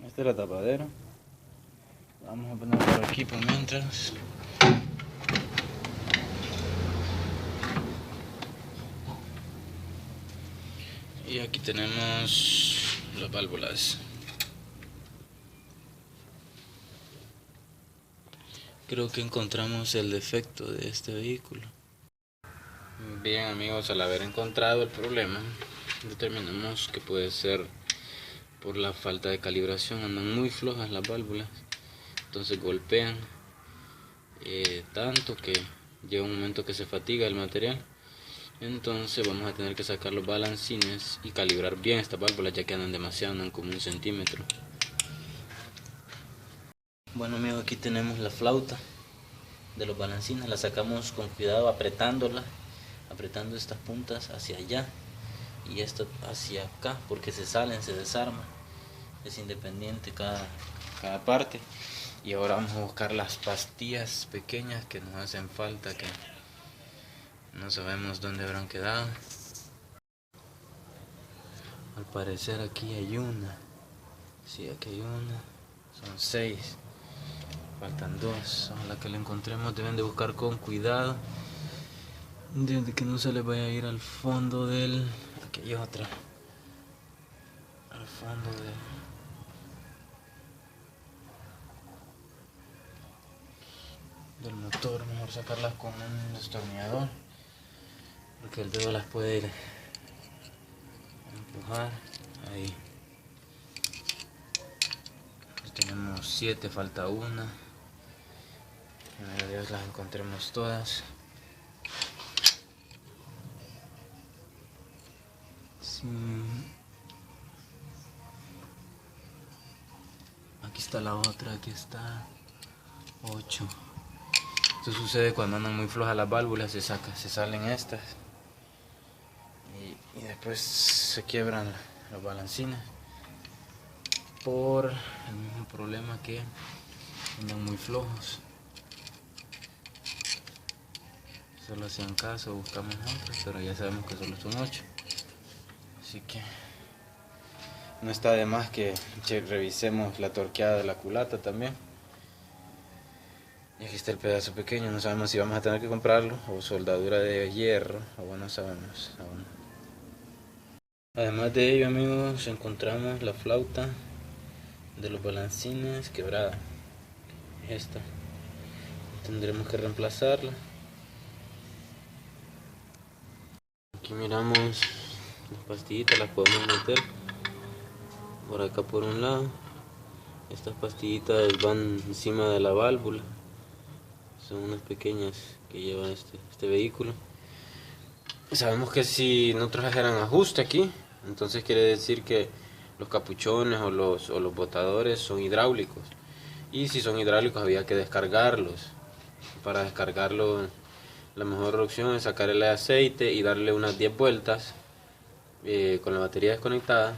Esta es la tapadera. Vamos a poner por aquí por mientras. Y aquí tenemos las válvulas. Creo que encontramos el defecto de este vehículo. Bien amigos, al haber encontrado el problema, determinamos que puede ser por la falta de calibración. Andan muy flojas las válvulas, entonces golpean tanto que llega un momento que se fatiga el material. Entonces vamos a tener que sacar los balancines y calibrar bien estas válvulas, ya que andan demasiado, andan como 1 centímetro. Bueno amigos, aquí tenemos la flauta de los balancines. La sacamos con cuidado apretándola, apretando estas puntas hacia allá y esto hacia acá, porque se salen, se desarman. Es independiente cada parte. Y ahora vamos a buscar las pastillas pequeñas que nos hacen falta, que no sabemos dónde habrán quedado. Al parecer aquí hay una. Sí, aquí hay una. Son 6. Faltan 2. Ojalá que la encontremos. Deben de buscar con cuidado, desde que no se les vaya a ir al fondo del... Aquí hay otra. Al fondo del motor. Mejor sacarlas con un destornillador, porque el dedo las puede ir empujar. Ahí pues tenemos 7, falta una. Primero Dios las encontremos todas. Sí. Aquí está la otra, aquí está 8. Esto sucede cuando andan muy flojas las válvulas, se salen estas y después se quiebran los balancines por el mismo problema, que andan muy flojos. Solo hacían caso, buscamos otros, pero ya sabemos que solo son 8, así que no está de más que revisemos la torqueada de la culata también. Y aquí está el pedazo pequeño, no sabemos si vamos a tener que comprarlo o soldadura de hierro, o bueno, no sabemos aún. Además de ello amigos, encontramos la flauta de los balancines quebrada. Esta tendremos que reemplazarla. Aquí miramos las pastillitas, las podemos meter por acá por un lado. Estas pastillitas van encima de la válvula. Son unas pequeñas que lleva este vehículo. Sabemos que si no trajeran ajuste aquí, entonces quiere decir que los capuchones o los botadores son hidráulicos. Y si son hidráulicos había que descargarlos. Para descargarlo, la mejor opción es sacar el aceite y darle unas 10 vueltas con la batería desconectada.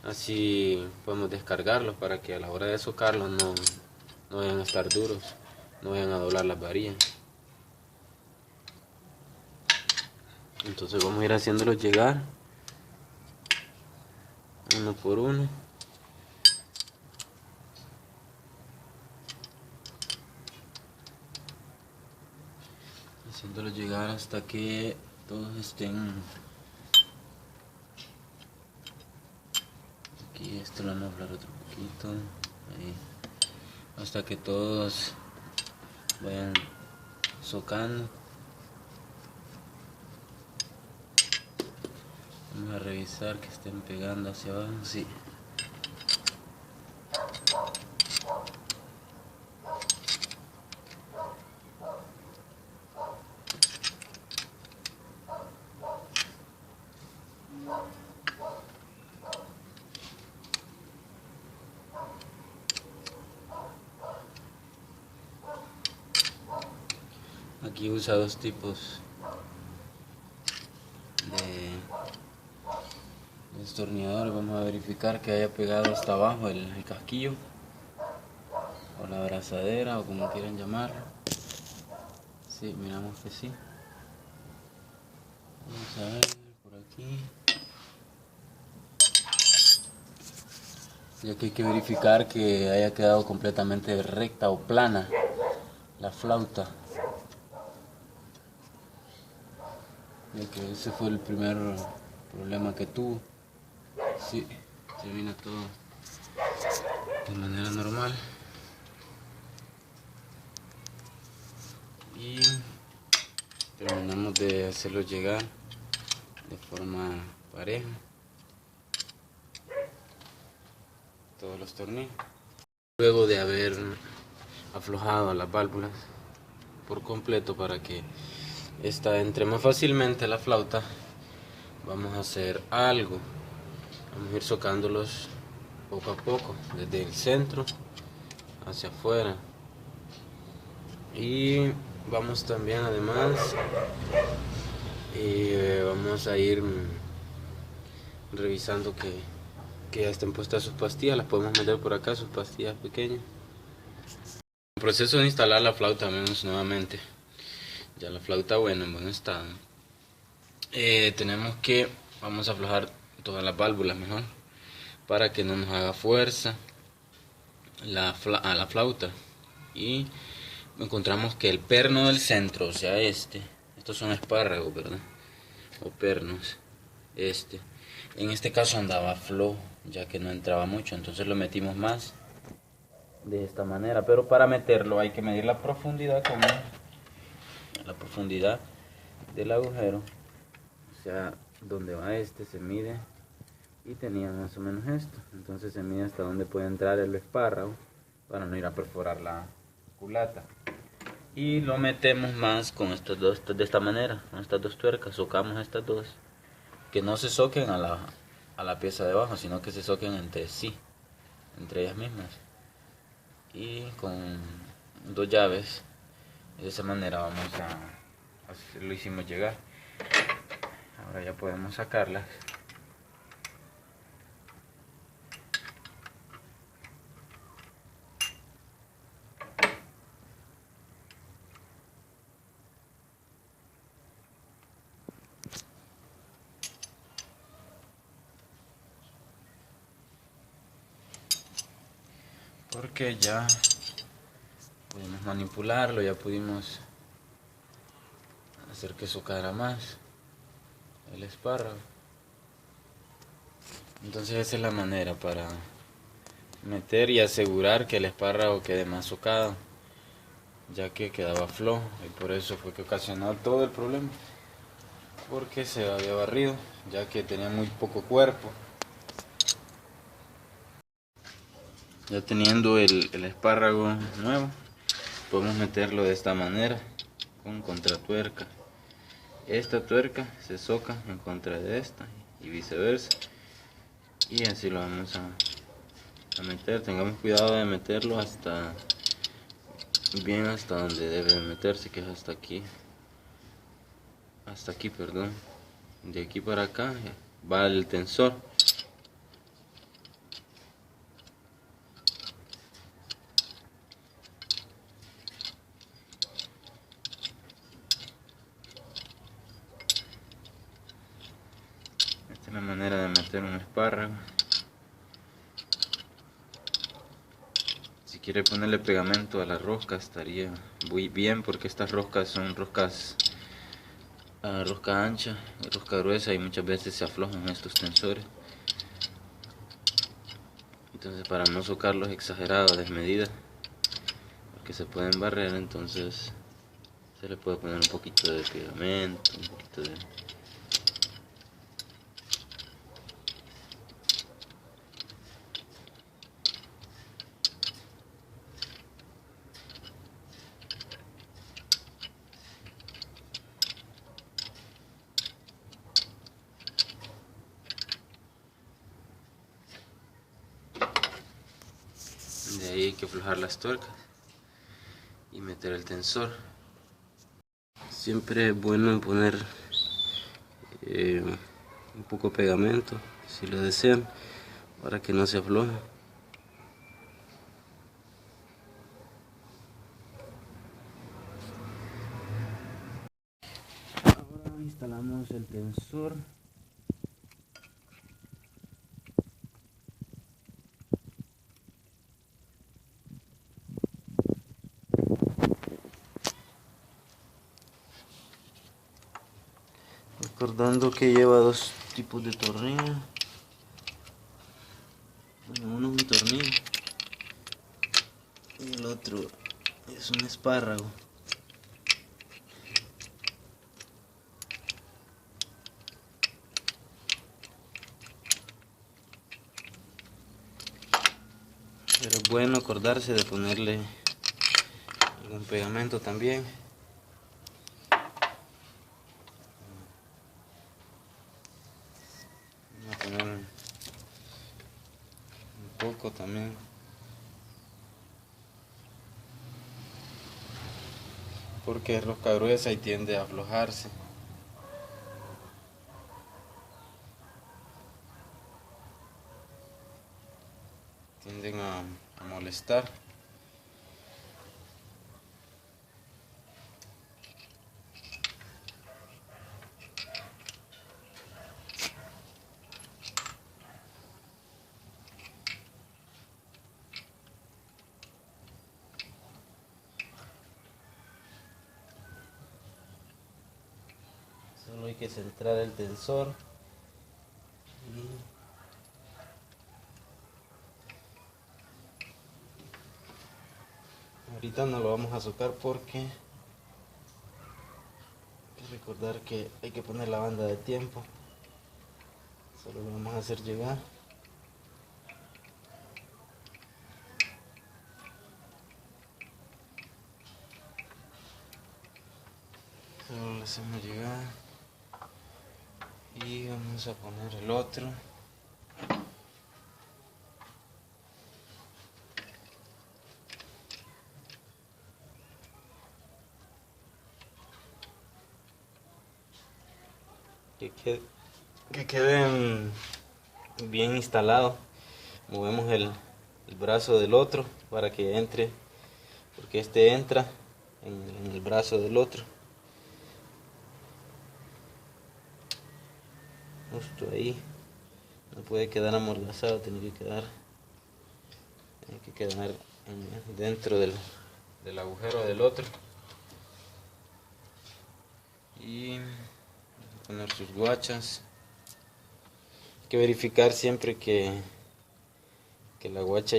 Así podemos descargarlos para que a la hora de socarlos no vayan a estar duros, no vayan a doblar las varillas. Entonces vamos a ir haciéndolos llegar uno por uno. Haciéndolos llegar hasta que todos estén. Aquí esto lo vamos a hablar otro poquito. Ahí. Hasta que todos vayan socando. Vamos a revisar que estén pegando hacia abajo. Sí. Aquí usa 2 tipos de destornillador. Vamos a verificar que haya pegado hasta abajo el casquillo o la abrazadera, o como quieran llamarlo. Sí, miramos que sí. Vamos a ver por aquí. ya que hay que verificar que haya quedado completamente recta o plana la flauta, ya que ese fue el primer problema que tuvo. Sí, se vino todo de manera normal y terminamos de hacerlo llegar de forma pareja todos los tornillos. Luego de haber aflojado las válvulas por completo para que esta entre más fácilmente a la flauta, vamos a hacer algo. Vamos a ir socándolos poco a poco, desde el centro hacia afuera. Y vamos también además, vamos a ir revisando que ya estén puestas sus pastillas. Las podemos meter por acá, sus pastillas pequeñas. El proceso de instalar la flauta, vemos nuevamente. Ya la flauta, bueno, en buen estado. Vamos a aflojar todas las válvulas mejor, para que no nos haga fuerza a la flauta. Y encontramos que el perno del centro, o sea estos son espárragos, ¿verdad? O pernos. En este caso andaba flojo, ya que no entraba mucho, entonces lo metimos más de esta manera. Pero para meterlo hay que medir la profundidad del agujero, o sea, donde va se mide, y tenía más o menos esto. Entonces se mide hasta donde puede entrar el espárrago para no ir a perforar la culata. Y lo metemos más con estas dos, de esta manera, con estas dos tuercas. Socamos estas dos, que no se soquen a la pieza de abajo, sino que se soquen entre sí, entre ellas mismas. Y con dos llaves, de esa manera vamos lo hicimos llegar. Ahora ya podemos sacarlas. Porque ya pudimos manipularlo, ya pudimos hacer que socara más el espárrago. Entonces esa es la manera para meter y asegurar que el espárrago quede más socado, ya que quedaba flojo, y por eso fue que ocasionó todo el problema, porque se había barrido, ya que tenía muy poco cuerpo. Ya teniendo el espárrago nuevo, podemos meterlo de esta manera, con contratuerca. Esta tuerca se soca en contra de esta y viceversa, y así lo vamos a meter. Tengamos cuidado de meterlo bien hasta donde debe meterse, que es hasta aquí, perdón. De aquí para acá va el tensor. Esta es la manera de meter un espárrago. Si quiere ponerle pegamento a la rosca estaría muy bien, porque estas roscas son rosca ancha y rosca gruesa, y muchas veces se aflojan estos tensores. Entonces, para no socarlos exagerados a desmedida, porque se pueden barrer, entonces se le puede poner un poquito de pegamento, un poquito de... De ahí hay que aflojar las tuercas y meter el tensor. Siempre es bueno poner un poco de pegamento, si lo desean, para que no se afloje. Ahora instalamos el tensor. Recordando que lleva dos tipos de tornillo. Bueno, uno es un tornillo y el otro es un espárrago. Pero es bueno acordarse de ponerle algún pegamento también. Voy a poner un poco también. Porque es rosca gruesa y tiende a aflojarse. Tienden a molestar. Solo hay que centrar el tensor y ahorita no lo vamos a socar porque hay que recordar que hay que poner la banda de tiempo. Solo lo vamos a hacer llegar. Solo lo hacemos llegar y vamos a poner el otro. Que queden bien instalados. Movemos el brazo del otro para que entre, porque este entra en el brazo del otro. Justo ahí. No puede quedar amordazado, tiene que quedar dentro del agujero del otro. Y poner sus guachas. Hay que verificar siempre que la guacha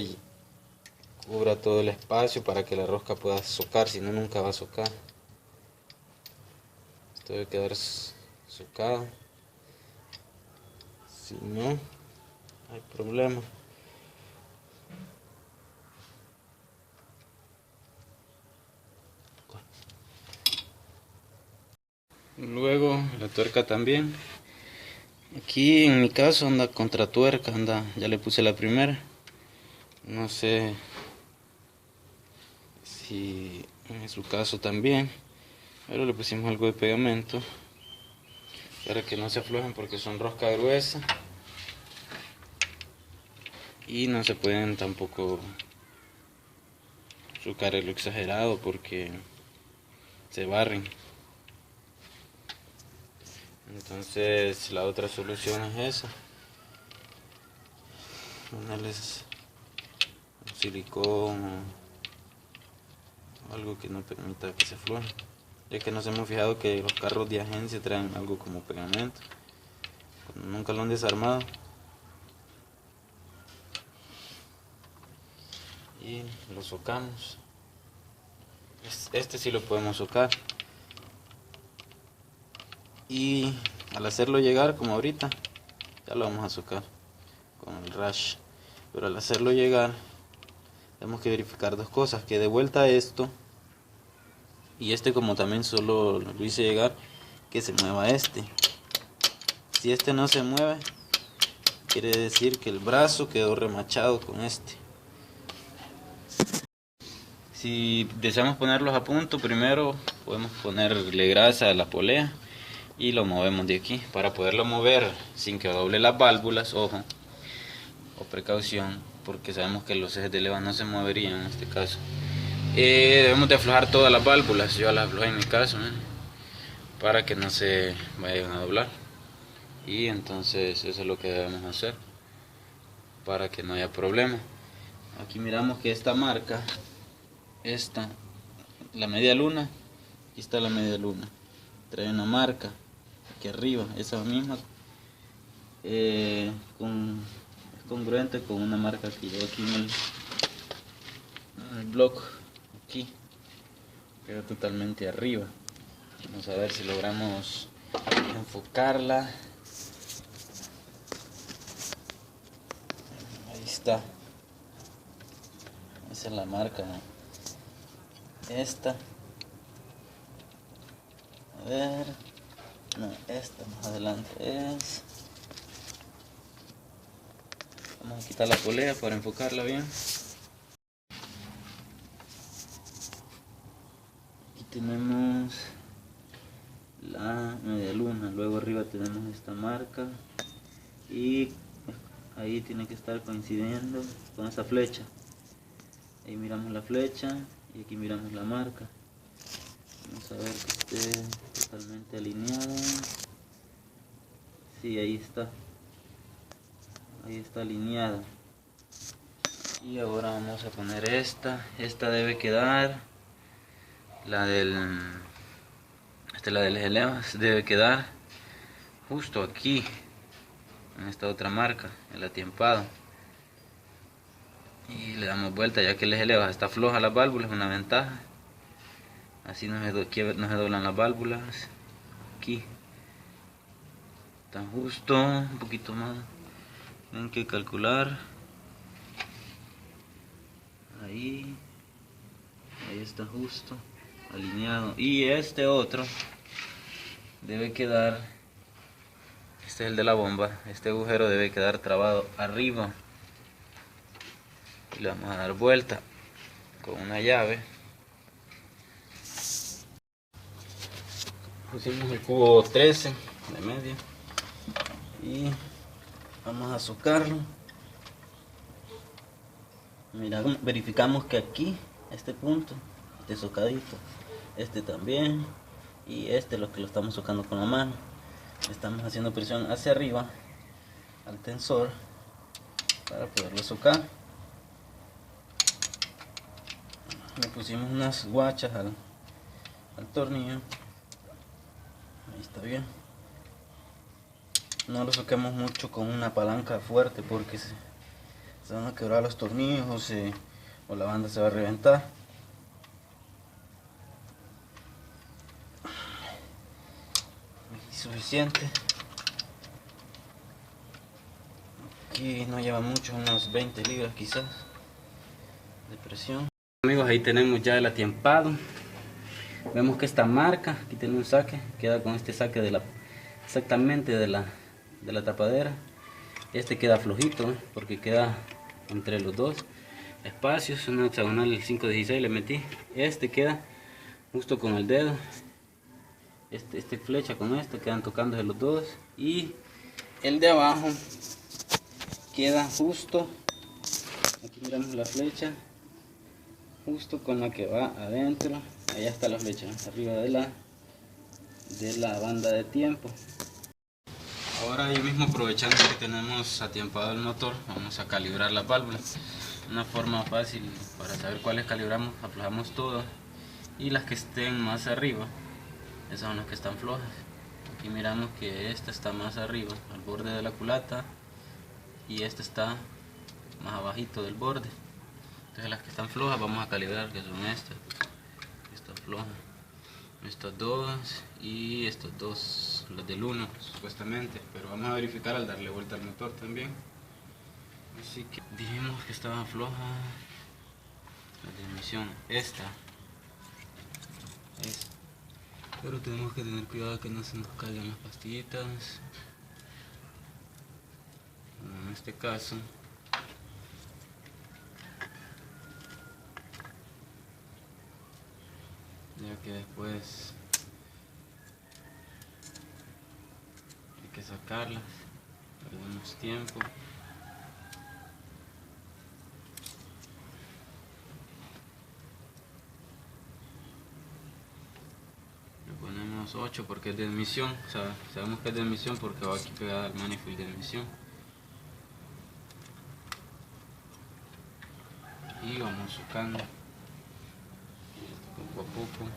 cubra todo el espacio para que la rosca pueda socar, si no nunca va a socar. Esto debe quedar socado, si no hay problema. Luego la tuerca también. Aquí en mi caso anda contra tuerca, ya le puse la primera. No sé si en su caso también, pero le pusimos algo de pegamento para que no se aflojen porque son rosca gruesa y no se pueden tampoco sucar lo exagerado porque se barren. Entonces la otra solución es esa, ponerles un silicón o algo que no permita que se aflojen, ya que nos hemos fijado que los carros de agencia traen algo como pegamento cuando nunca lo han desarmado. Y lo socamos. Este sí lo podemos socar. Y al hacerlo llegar como ahorita, ya lo vamos a socar con el rash. Pero al hacerlo llegar, tenemos que verificar dos cosas: que de vuelta esto y este, como también solo lo hice llegar, que se mueva este. Si este no se mueve, quiere decir que el brazo quedó remachado con este. Si deseamos ponerlos a punto, primero podemos ponerle grasa a la polea y lo movemos de aquí. Para poderlo mover sin que doble las válvulas, ojo o precaución, porque sabemos que los ejes de leva no se moverían en este caso. Debemos de aflojar todas las válvulas. Yo las aflojé en mi caso, para que no se vayan a doblar. Y entonces eso es lo que debemos hacer para que no haya problema. Aquí miramos que esta marca, la media luna, aquí está la media luna, trae una marca aquí arriba, esa misma es congruente con una marca que llevo aquí en el blog, aquí, pero totalmente arriba. Vamos a ver si logramos enfocarla. Ahí está. Esa es la marca, ¿no? Esta. A ver. No, esta más adelante es. Vamos a quitar la polea para enfocarla bien. Aquí tenemos la media luna, luego arriba tenemos esta marca y ahí tiene que estar coincidiendo con esa flecha. Ahí miramos la flecha y aquí miramos la marca. Vamos a ver que esté totalmente alineada. Sí, ahí está alineada. Y ahora vamos a poner esta debe quedar, la del elevas debe quedar justo aquí, en esta otra marca, el atiempado. Y le damos vuelta, ya que el elevas está floja la válvula, es una ventaja. Así no se doblan las válvulas. Aquí está justo, un poquito más. Tienen que calcular. Ahí está justo alineado. Y este otro debe quedar, este es el de la bomba, este agujero debe quedar trabado arriba. Y le vamos a dar vuelta con una llave. Pusimos el cubo 13 de medio y vamos a socarlo. Mira, verificamos que aquí, este punto, esté socadito, este también, y este lo que lo estamos socando con la mano. Estamos haciendo presión hacia arriba al tensor para poderlo socar. Le pusimos unas guachas al tornillo. Ahí está bien. No lo soquemos mucho con una palanca fuerte porque se van a quebrar los tornillos o la banda se va a reventar. Suficiente. Aquí no lleva mucho, unas 20 libras quizás de presión. Amigos, ahí tenemos ya el atiempado. Vemos que esta marca, aquí tiene un saque, queda con este saque exactamente de la tapadera. Este queda flojito, porque queda entre los dos espacios, una hexagonal 516 le metí. Este queda justo con el dedo, este flecha con este quedan tocándose los dos, y el de abajo queda justo, aquí miramos la flecha, justo con la que va adentro. Allá está la flecha, arriba de la banda de tiempo. Ahora ahí mismo, aprovechando que tenemos atiempado el motor, vamos a calibrar las válvulas. Una forma fácil para saber cuáles calibramos: aflojamos todas y las que estén más arriba, esas son las que están flojas. Aquí miramos que esta está más arriba, al borde de la culata, y esta está más abajito del borde. Entonces las que están flojas vamos a calibrar, que son estas flojas, estas dos y estos dos, las del 1 supuestamente, pero vamos a verificar al darle vuelta al motor también. Así que dijimos que estaban flojas las de emisión, esta, pero tenemos que tener cuidado que no se nos caigan las pastillitas, como en este caso. Ya que después hay que sacarlas, perdemos tiempo. Le ponemos 8 porque es de emisión, o sea, sabemos que es de emisión porque va aquí pegada al manifold de emisión. Y vamos sacando poco a poco.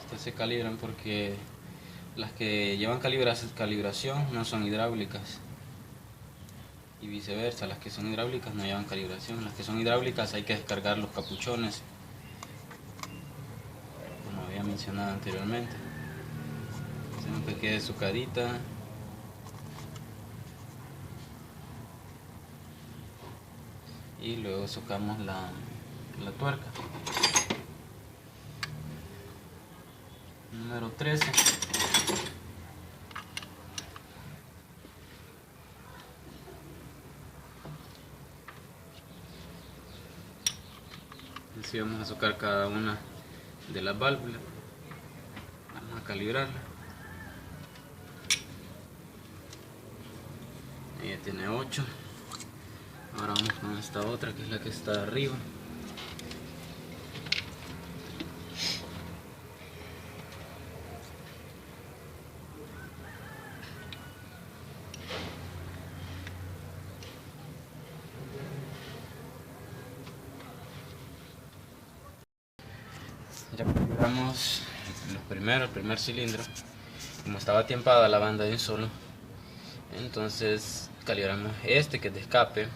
Estas se calibran porque las que llevan calibración no son hidráulicas. Y viceversa, las que son hidráulicas no llevan calibración. Las que son hidráulicas hay que descargar los capuchones, como había mencionado anteriormente. Hacemos que quede sucadita. Y luego socamos la tuerca. Número 13. Así vamos a socar cada una de las válvulas. Vamos a calibrarla. Ella tiene 8. Ahora vamos con esta otra, que es la que está arriba. Ya calibramos el primer cilindro. Como estaba tiempada la banda de un solo, entonces calibramos este que es de escape,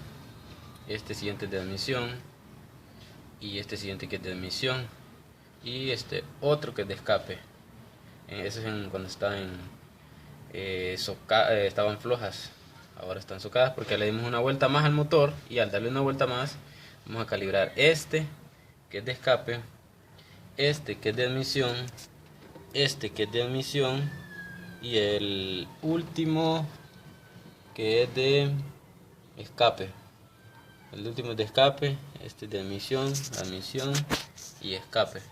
este siguiente de admisión, y este siguiente que es de admisión, y este otro que es de escape. Ese es cuando está estaban flojas, ahora están socadas porque le dimos una vuelta más al motor, y al darle una vuelta más vamos a calibrar este que es de escape, este que es de admisión, este que es de admisión, y el último que es de escape. El último es de escape, este es de admisión, admisión y escape.